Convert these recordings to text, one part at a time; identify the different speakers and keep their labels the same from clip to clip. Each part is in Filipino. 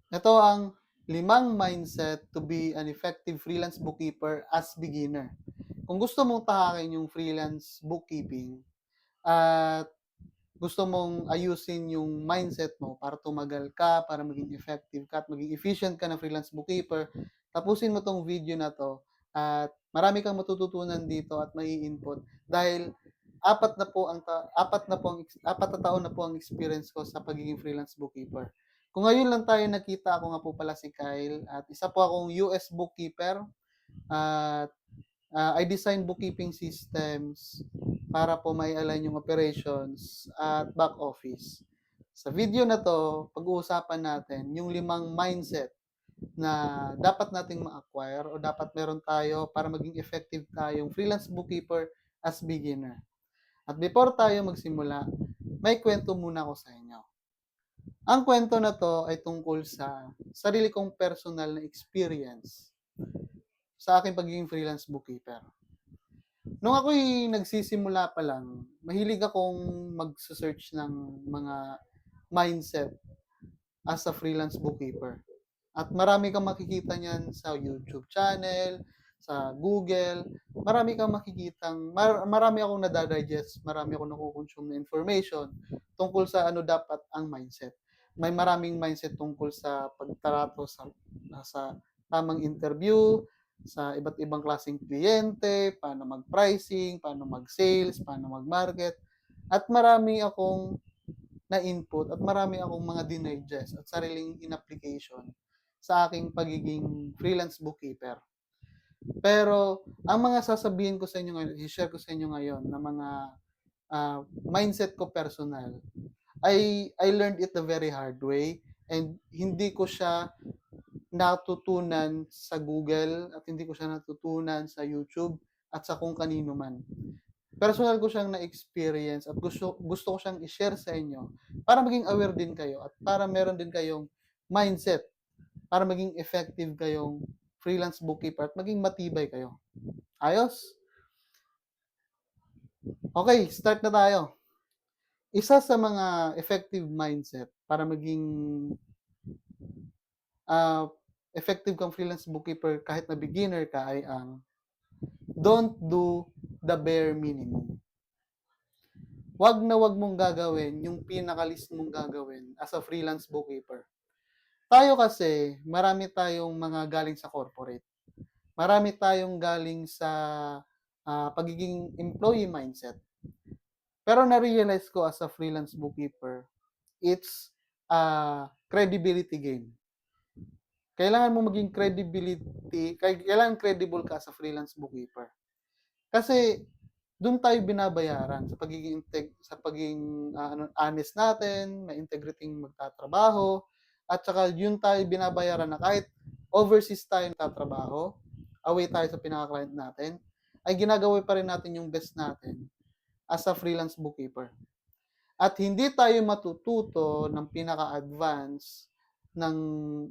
Speaker 1: Ito ang 5 mindset to be an effective freelance bookkeeper as beginner. Kung gusto mong tahakin yung freelance bookkeeping at gusto mong ayusin yung mindset mo para tumagal ka, para maging effective ka at maging efficient ka na freelance bookkeeper, tapusin mo 'tong video na 'to at marami kang matututunan dito at mai-input dahil apat na taon na po ang experience ko sa pagiging freelance bookkeeper. Kung ngayon lang tayo nagkita, ako nga po pala si Kyle at isa po akong US bookkeeper at I design bookkeeping systems para po mai-align yung operations at back office. Sa video na 'to, pag-uusapan natin yung 5 mindset na dapat nating ma-acquire o dapat meron tayo para maging effective tayong freelance bookkeeper as beginner. At before tayo magsimula, may kwento muna ako sa inyo. Ang kwento na 'to ay tungkol sa sarili kong personal na experience sa aking pagiging freelance bookkeeper. Nung ako'y nagsisimula pa lang, mahilig akong magse-search ng mga mindset as a freelance bookkeeper. At marami kang makikita niyan sa YouTube channel, sa Google, marami akong nadadigest, marami akong nakukonsume na information tungkol sa ano dapat ang mindset. May maraming mindset tungkol sa pagtrato sa tamang interview, sa iba't ibang klaseng kliyente, paano mag-pricing, paano mag-sales, paano mag-market, at marami akong na-input at marami akong mga dinigest at sariling in-application sa aking pagiging freelance bookkeeper. Pero ang mga sasabihin ko sa inyo ngayon, i-share ko sa inyo ngayon na mga mindset ko personal, I learned it the very hard way and hindi ko siya natutunan sa Google at hindi ko siya natutunan sa YouTube at sa kung kanino man. Personal ko siyang na-experience at gusto ko siyang i-share sa inyo para maging aware din kayo at para meron din kayong mindset para maging effective kayong freelance bookkeeper at maging matibay kayo. Ayos? Okay, start na tayo. Isa sa mga effective mindset para maging uh, effective kang freelance bookkeeper kahit na beginner ka ay ang don't do the bare minimum. Wag mong gagawin yung pinaka-least mong gagawin as a freelance bookkeeper. Tayo kasi, marami tayong mga galing sa corporate. Marami tayong galing sa pagiging employee mindset. Pero na-realize ko as a freelance bookkeeper, it's a credibility game. Kailangan mo maging kailangan credible ka as a freelance bookkeeper. Kasi doon tayo binabayaran sa pagiging honest natin, may integrity magtatrabaho, at saka yun tayo binabayaran na kahit overseas tayo nagtatrabaho, away tayo sa pinaka-client natin, ay ginagawa pa rin natin yung best natin as a freelance bookkeeper. At hindi tayo matututo ng pinaka-advance ng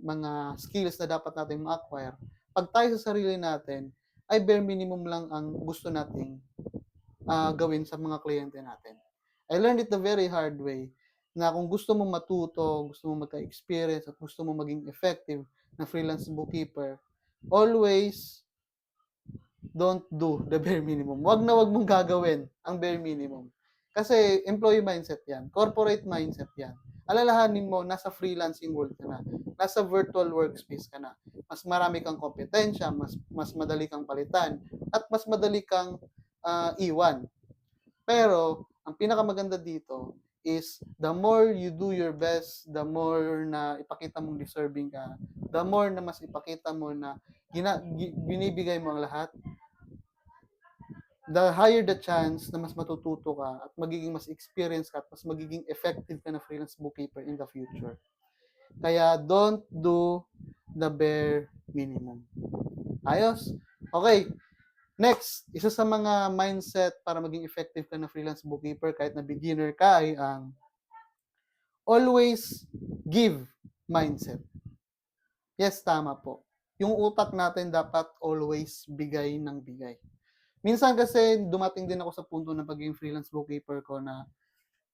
Speaker 1: mga skills na dapat nating ma-acquire pag tayo sa sarili natin ay bare minimum lang ang gusto nating gawin sa mga kliyente natin. I learned it the very hard way na kung gusto mo matuto, gusto mo magka-experience at gusto mo maging effective na freelance bookkeeper, always don't do the bare minimum. Wag mong gagawin ang bare minimum. Kasi employee mindset yan. Corporate mindset yan. Alalahanin mo, nasa freelancing world ka na. Nasa virtual workspace ka na. Mas marami kang kompetensya, mas madali kang palitan, at mas madali kang iwan. Pero, ang pinakamaganda dito is the more you do your best, the more na ipakita mong deserving ka, the more na mas ipakita mo na binibigay mo ang lahat, the higher the chance na mas matututo ka at magiging mas experienced ka at mas magiging effective ka na freelance bookkeeper in the future. Kaya don't do the bare minimum. Ayos? Okay. Next, isa sa mga mindset para maging effective ka na freelance bookkeeper kahit na beginner ka ay ang always give mindset. Yes, tama po. Yung utak natin dapat always bigay ng bigay. Minsan kasi dumating din ako sa punto ng pagiging freelance bookkeeper ko na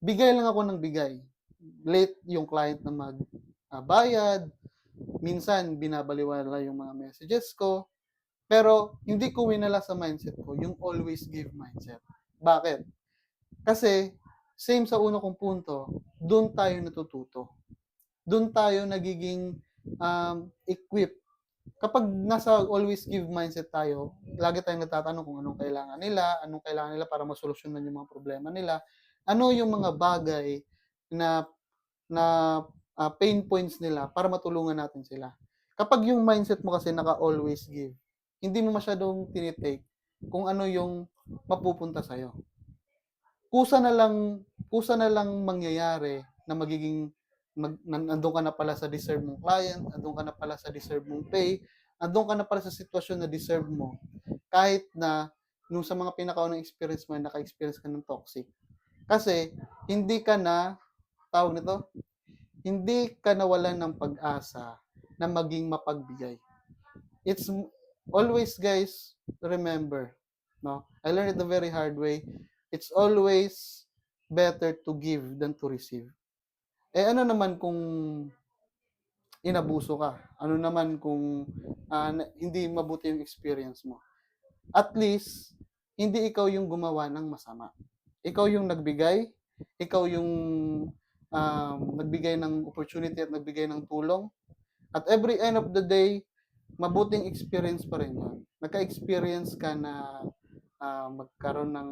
Speaker 1: bigay lang ako ng bigay. Late yung client na magbayad, minsan binabaliwala yung mga messages ko, pero hindi ko winala sa mindset ko yung always give mindset. Bakit? Kasi same sa una kong punto, doon tayo natututo. Doon tayo nagiging equipped. Kapag nasa always give mindset tayo, lagi tayong natatanong kung anong kailangan nila para masolusyonan yung mga problema nila, ano yung mga bagay na na pain points nila para matulungan natin sila. Kapag yung mindset mo kasi naka-always give, hindi mo masyadong tinitake kung ano yung mapupunta sa'yo. Kusa na lang mangyayari na magiging nandun ka na pala sa deserve mong client, nandun ka na pala sa deserve mong pay, nandun ka na pala sa sitwasyon na deserve mo. Kahit na nung sa mga pinakaunang experience mo, naka-experience ka ng toxic. Kasi hindi ka na, tawag nito, hindi ka nawalan ng pag-asa na maging mapagbigay. It's always, guys, remember, no? I learned it the very hard way. It's always better to give than to receive. Eh ano naman kung inabuso ka? Ano naman kung hindi mabuti yung experience mo? At least, hindi ikaw yung gumawa ng masama. Ikaw yung nagbigay, ikaw yung nagbigay ng opportunity at nagbigay ng tulong. At every end of the day, mabuting experience pa rin yun. Nagka-experience ka na magkaroon ng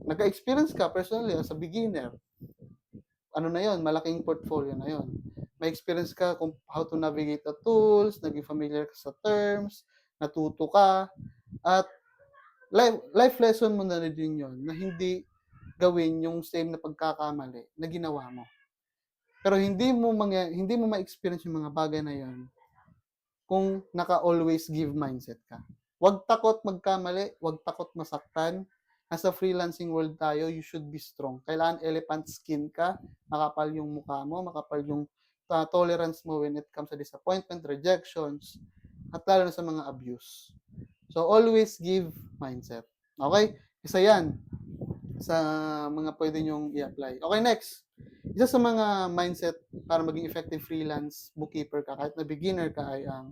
Speaker 1: nagka-experience ka personally as a beginner. Ano na yon, malaking portfolio na yon. May experience ka kung how to navigate the tools, naging familiar ka sa terms, natuto ka, at life lesson mo na din yon na hindi gawin yung same na pagkakamali na ginawa mo. Pero hindi mo ma-experience yung mga bagay na yon kung naka-always give mindset ka. Huwag takot magkamali, huwag takot masaktan. Nasa freelancing world tayo, you should be strong. Kailangan elephant skin ka, makapal yung mukha mo, makapal yung tolerance mo when it comes to disappointment, rejections, at lalo na sa mga abuse. So, always give mindset. Okay? Isa yan sa mga pwede nyong i-apply. Okay, next. Isa sa mga mindset para maging effective freelance bookkeeper ka, kahit na beginner ka, ay ang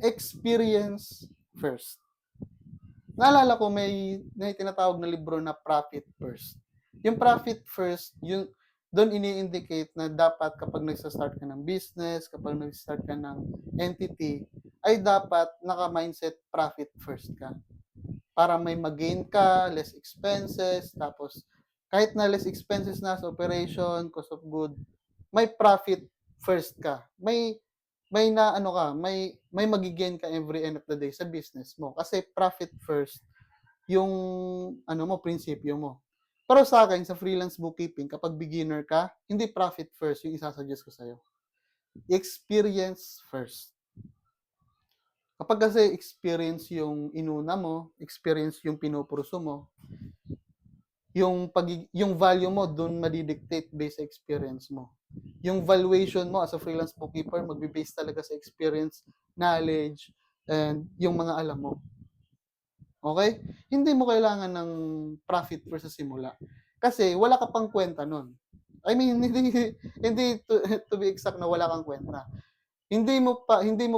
Speaker 1: experience first. Naalala ko may tinatawag na libro na Profit First. Yung Profit First, yung doon ini-indicate na dapat kapag nagsa-start ka ng business, kapag nagsa-start ka ng entity, ay dapat naka-mindset profit first ka. Para may mag-gain ka, less expenses, tapos kahit na less expenses na sa operation, cost of good, may profit first ka. May na ano ka, may magigain ka every end of the day sa business mo kasi profit first yung ano mo, prinsipyo mo. Pero sa akin, sa freelance bookkeeping, kapag beginner ka, hindi profit first yung isasuggest ko sa'yo. Experience first. Kapag kasi experience yung inuna mo, experience yung pinupurso mo, yung value mo doon madidictate based sa experience mo. Yung valuation mo as a freelance bookkeeper magbe-base talaga sa experience, knowledge, and yung mga alam mo. Okay? Hindi mo kailangan ng profit first sa simula. Kasi wala ka pang kwenta nun. I mean, hindi to be exact na wala kang kwenta. Hindi mo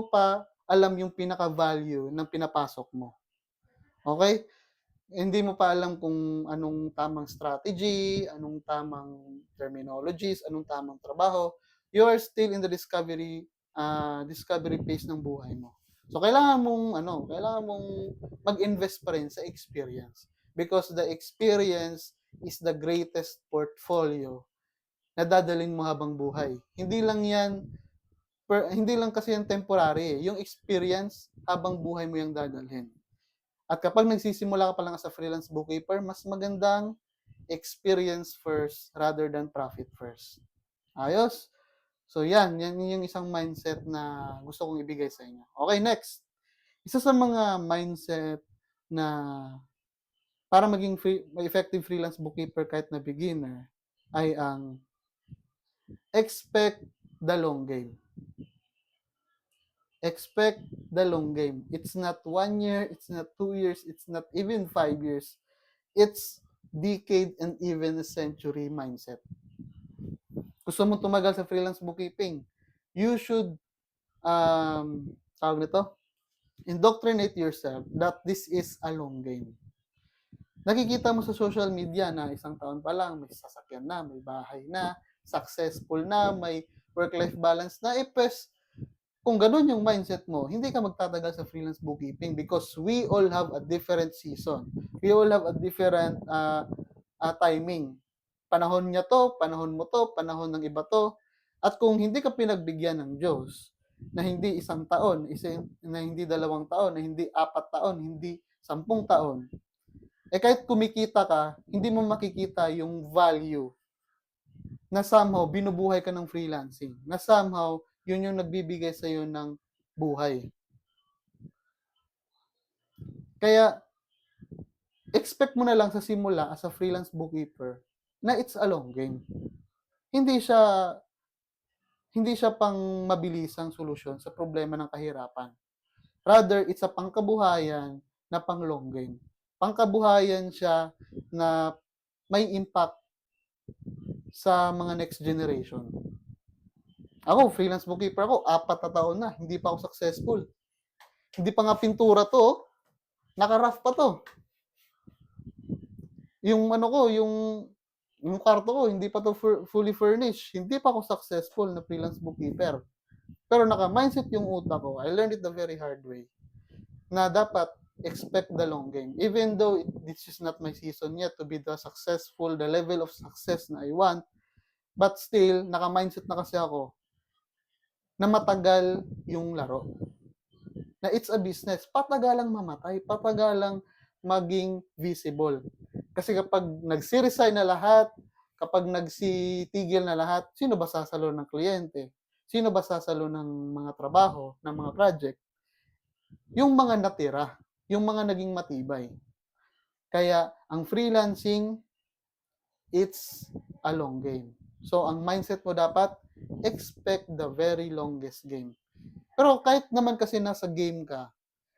Speaker 1: pa alam yung pinaka-value ng pinapasok mo. Okay? Hindi mo pa alam kung anong tamang strategy, anong tamang terminologies, anong tamang trabaho. You are still in the discovery phase ng buhay mo. So kailangan mong mag-invest pa rin sa experience because the experience is the greatest portfolio na dadalhin mo habang buhay. Hindi lang kasi yan temporary. Yung experience habang buhay mo yung dadalhin. At kapag nagsisimula ka pa lang as a freelance bookkeeper, mas magandang experience first rather than profit first. Ayos? So yan yung isang mindset na gusto kong ibigay sa inyo. Okay, next. Isa sa mga mindset na para maging effective freelance bookkeeper kahit na beginner ay ang expect the long game. Expect the long game. It's not 1 year, it's not 2 years, it's not even 5 years. It's decade and even a century mindset. Gusto mo tumagal sa freelance bookkeeping, you should tawag nito, indoctrinate yourself that this is a long game. Nakikita mo sa social media na isang taon pa lang, may sasakyan na, may bahay na, successful na, may work-life balance na, kung ganun yung mindset mo, hindi ka magtatagal sa freelance bookkeeping because we all have a different season. We all have a different timing. Panahon niya to, panahon mo to, panahon ng iba to. At kung hindi ka pinagbigyan ng Diyos, na hindi isang taon, na hindi 2 taon, na hindi 4 taon, hindi 10 taon, kahit kumikita ka, hindi mo makikita yung value na somehow binubuhay ka ng freelancing, na somehow yun yung nagbibigay sa iyo ng buhay. Kaya expect mo na lang sa simula as a freelance bookkeeper na it's a long game. Hindi siya pang mabilisang solusyon sa problema ng kahirapan. Rather, it's a pangkabuhayan na pang long game. Pangkabuhayan siya na may impact sa mga next generation. Ako, freelance bookkeeper ako, 4 na taon na, hindi pa ako successful. Hindi pa nga pintura to, naka-rough pa to. Yung kwarto ko, hindi pa to fully furnished. Hindi pa ako successful na freelance bookkeeper. Pero naka-mindset yung utak ko. I learned it the very hard way. Na dapat expect the long game. Even though this is not my season yet to be the level of success na I want, but still, naka-mindset na kasi ako na matagal yung laro. Na it's a business. Patagalang mamatay, patagalang maging visible. Kasi kapag nagsi-resign na lahat, kapag nagsitigil na lahat, sino ba sasalo ng kliyente? Sino ba sasalo ng mga trabaho, ng mga project? Yung mga natira, yung mga naging matibay. Kaya ang freelancing, it's a long game. So ang mindset mo dapat, expect the very longest game. Pero kahit naman kasi nasa game ka,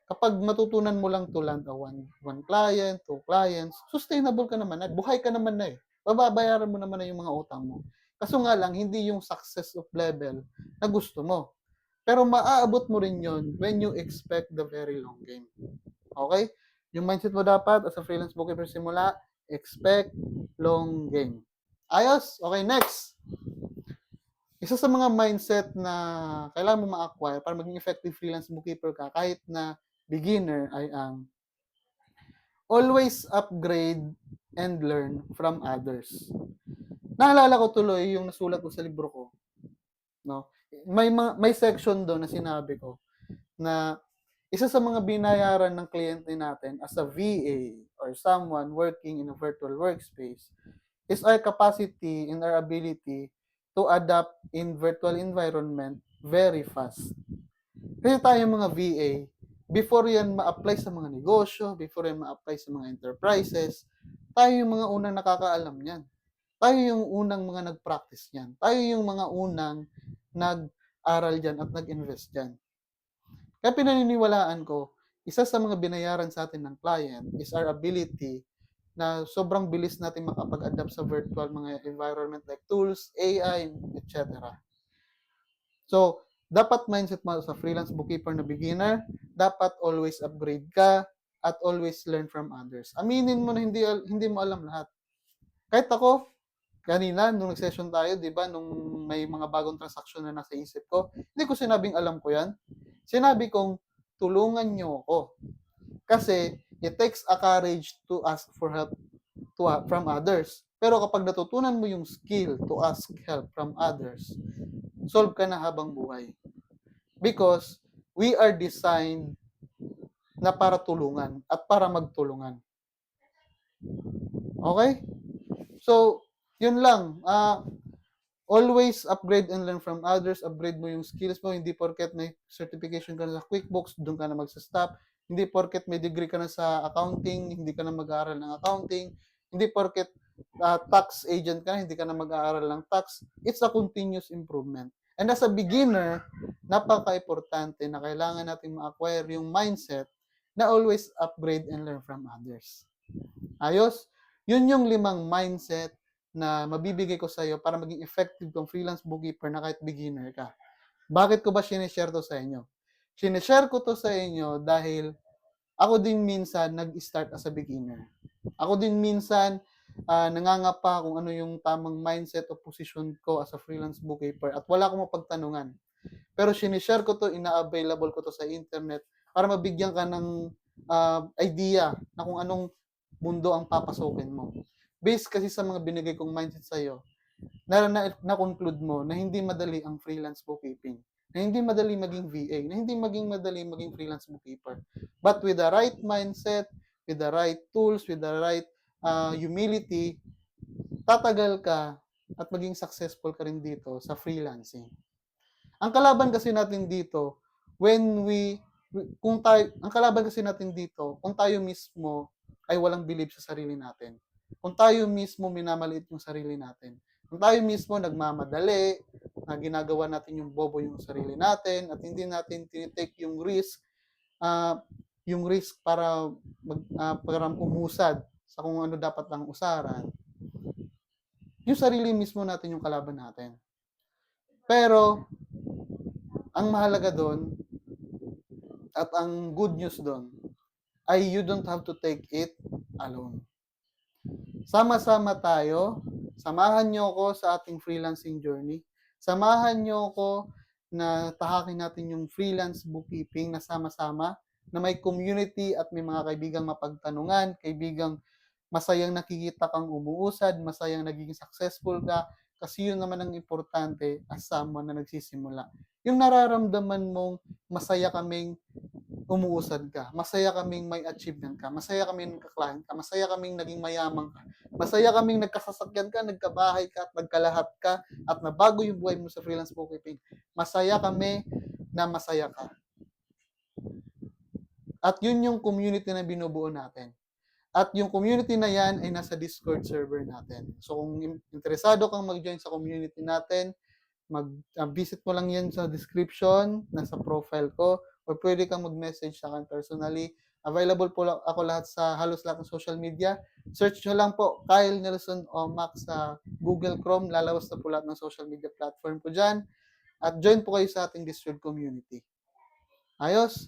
Speaker 1: kapag matutunan mo lang to land a one client, 2 clients, sustainable ka naman na, buhay ka naman na eh. Bababayaran mo naman na yung mga utang mo. Kaso nga lang, hindi yung success of level na gusto mo. Pero maaabot mo rin yon when you expect the very long game. Okay? Yung mindset mo dapat as a freelance bookkeeper simula, expect long game. Ayos? Okay, next. Isa sa mga mindset na kailangan mo ma-acquire para maging effective freelance bookkeeper ka kahit na beginner ay ang always upgrade and learn from others. Naalala ko tuloy yung nasulat ko sa libro ko, no? May section doon na sinabi ko na isa sa mga binayaran ng kliyente natin as a VA or someone working in a virtual workspace is our capacity and our ability to adapt in virtual environment very fast. Kasi tayo mga VA, before yan ma-apply sa mga negosyo, before yan ma-apply sa mga enterprises, tayo yung mga unang nakakaalam niyan. Tayo yung unang mga nag-practice niyan. Tayo yung mga unang nag-aral diyan at nag-invest diyan. Kaya pinaniniwalaan ko, isa sa mga binayaran sa atin ng client is our ability na sobrang bilis natin makapag-adapt sa virtual mga environment like tools, AI, etc. So, dapat mindset mo sa freelance bookkeeper na beginner, dapat always upgrade ka at always learn from others. Aminin mo na hindi mo alam lahat. Kahit ako, kanina, nung nag-session tayo, di ba, nung may mga bagong transaction na nasa isip ko, hindi ko sinabing alam ko yan. Sinabi kong, tulungan nyo ako. Kasi, it takes a courage to ask for help from others. Pero kapag natutunan mo yung skill to ask help from others, solve ka na habang buhay. Because we are designed na para tulungan at para magtulungan. Okay? So, yun lang. Always upgrade and learn from others. Upgrade mo yung skills mo. Hindi porket may certification ka na sa QuickBooks, doon ka na magsa-stop. Hindi porket may degree ka na sa accounting, hindi ka na mag-aaral ng accounting. Hindi porket tax agent ka na, hindi ka na mag-aaral ng tax. It's a continuous improvement. And as a beginner, napaka-importante na kailangan natin ma-acquire yung mindset na always upgrade and learn from others. Ayos? Yun yung 5 mindset na mabibigay ko sa iyo para maging effective kang freelance bookkeeper na kahit beginner ka. Bakit ko ba shine-share 'to sa inyo? Shine-share ko 'to sa inyo dahil ako din minsan nag-start as a beginner. Ako din minsan, nangangapa kung ano yung tamang mindset o posisyon ko as a freelance bookkeeper at wala akong mapagtanungan. Pero shine-share ko 'to, ina-available ko 'to sa internet para mabigyan ka ng, idea na kung anong mundo ang papasukin mo. Based kasi sa mga binigay kong mindset sa'yo, na-conclude mo na hindi madali ang freelance bookkeeping, na hindi madali maging VA, na hindi madali maging freelance bookkeeper. But with the right mindset, with the right tools, with the right humility, tatagal ka at maging successful ka rin dito sa freelancing. Ang kalaban kasi natin dito, when we kung tayo ang kalaban kasi natin dito, kung tayo mismo ay walang believe sa sarili natin. Kung tayo mismo minamaliit yung sarili natin. Kung tayo mismo nagmamadali, na ginagawa natin yung bobo yung sarili natin at hindi natin tinitake uh, yung risk para para umusad sa kung ano dapat lang usaran, yung sarili mismo natin yung kalaban natin. Pero ang mahalaga doon at ang good news doon ay you don't have to take it alone. Sama-sama tayo. Samahan niyo ako sa ating freelancing journey. Samahan niyo ako na tahakin natin yung freelance bookkeeping na sama-sama, na may community at may mga kaibigang mapagtanungan, kaibigang masayang nakikita kang umuusad, masayang nagiging successful ka, kasi yun naman ang importante as someone na nagsisimula. Yung nararamdaman mong masaya kaming umuusad ka, masaya kaming may achievement ka, masaya kaming nagka-client ka, masaya kaming naging mayaman ka, masaya kaming nagkasasakyan ka, nagkabahay ka, at nagkalahat ka, at nabago yung buhay mo sa freelance bookkeeping. Masaya kami na masaya ka. At yun yung community na binubuo natin. At yung community na yan ay nasa Discord server natin. So kung interesado kang mag-join sa community natin, mag-visit mo lang yan sa description, nasa profile ko, or pwede kang mag-message sa akin personally. Available po ako lahat sa halos lahat ng social media. Search nyo lang po Kyle Nelson Omac sa Google Chrome. Lalabas na po lahat ng social media platform ko dyan. At join po kayo sa ating Discord community. Ayos?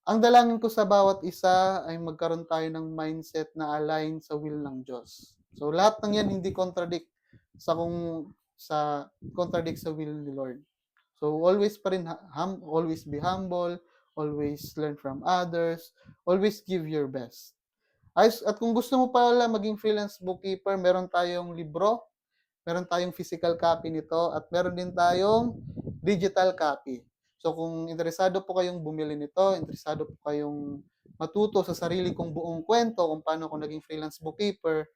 Speaker 1: Ang dalangin ko sa bawat isa ay magkaroon tayo ng mindset na align sa will ng Diyos. So lahat ng yan hindi contradict sa will ni Lord. So always pa rin always be humble, always learn from others, always give your best. At kung gusto mo pala maging freelance bookkeeper, meron tayong libro, meron tayong physical copy nito, at meron din tayong digital copy. So kung interesado po kayong bumili nito, interesado po kayong matuto sa sarili kong buong kwento kung paano ako naging freelance bookkeeper,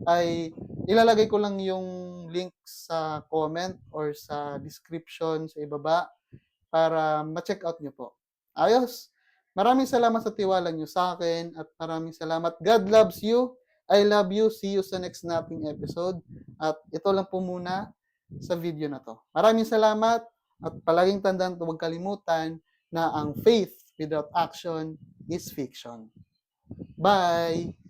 Speaker 1: ay ilalagay ko lang yung link sa comment or sa description sa ibaba para ma-check out nyo po. Ayos! Maraming salamat sa tiwala nyo sa akin at maraming salamat. God loves you. I love you. See you sa next nating episode. At ito lang po muna sa video na to. Maraming salamat at palaging tandaan, huwag kalimutan na ang faith without action is fiction. Bye!